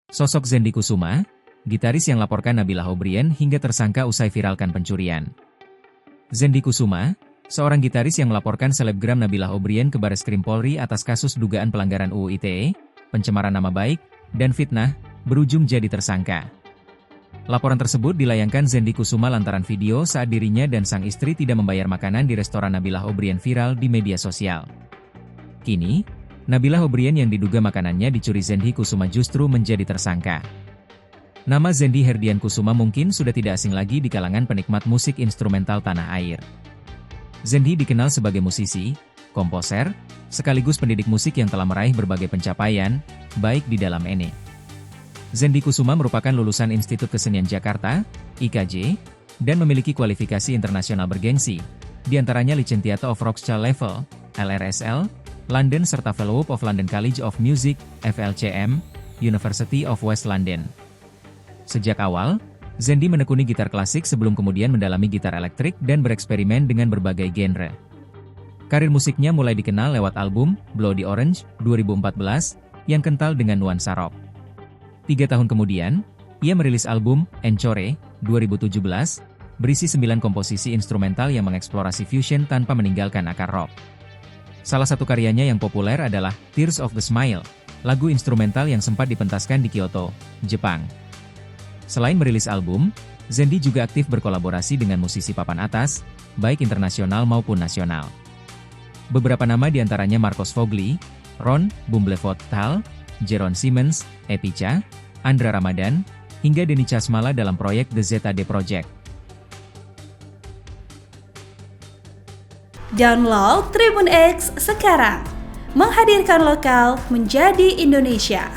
Sosok Zendi Kusuma, gitaris yang laporkan Nabila O'Brien hingga tersangka usai viralkan pencurian. Zendi Kusuma, seorang gitaris yang melaporkan selebgram Nabila O'Brien ke Bareskrim Polri atas kasus dugaan pelanggaran UU ITE, pencemaran nama baik, dan fitnah, berujung jadi tersangka. Laporan tersebut dilayangkan Zendi Kusuma lantaran video saat dirinya dan sang istri tidak membayar makanan di restoran Nabila O'Brien viral di media sosial. Kini, Nabila O'Brien yang diduga makanannya dicuri Zendi Kusuma justru menjadi tersangka. Nama Zendi Herdian Kusuma mungkin sudah tidak asing lagi di kalangan penikmat musik instrumental tanah air. Zendi dikenal sebagai musisi, komposer, sekaligus pendidik musik yang telah meraih berbagai pencapaian, baik di dalam ene. Zendi Kusuma merupakan lulusan Institut Kesenian Jakarta, IKJ, dan memiliki kualifikasi internasional bergengsi, diantaranya Licentiate of Rothschild Level, LRSL, London serta Fellowship of London College of Music, FLCM, University of West London. Sejak awal, Zendi menekuni gitar klasik sebelum kemudian mendalami gitar elektrik dan bereksperimen dengan berbagai genre. Karir musiknya mulai dikenal lewat album Bloody Orange 2014 yang kental dengan nuansa rock. 3 tahun kemudian, ia merilis album Encore 2017, berisi 9 komposisi instrumental yang mengeksplorasi fusion tanpa meninggalkan akar rock. Salah satu karyanya yang populer adalah Tears of the Smile, lagu instrumental yang sempat dipentaskan di Kyoto, Jepang. Selain merilis album, Zendi juga aktif berkolaborasi dengan musisi papan atas, baik internasional maupun nasional. Beberapa nama diantaranya Marcos Fogli, Ron Bumblevoort-Tal, Jeroen Simmons, Epica, Andra Ramadan, hingga Denny Casmala dalam proyek The ZAD Project. Download Tribun X sekarang, menghadirkan lokal menjadi Indonesia.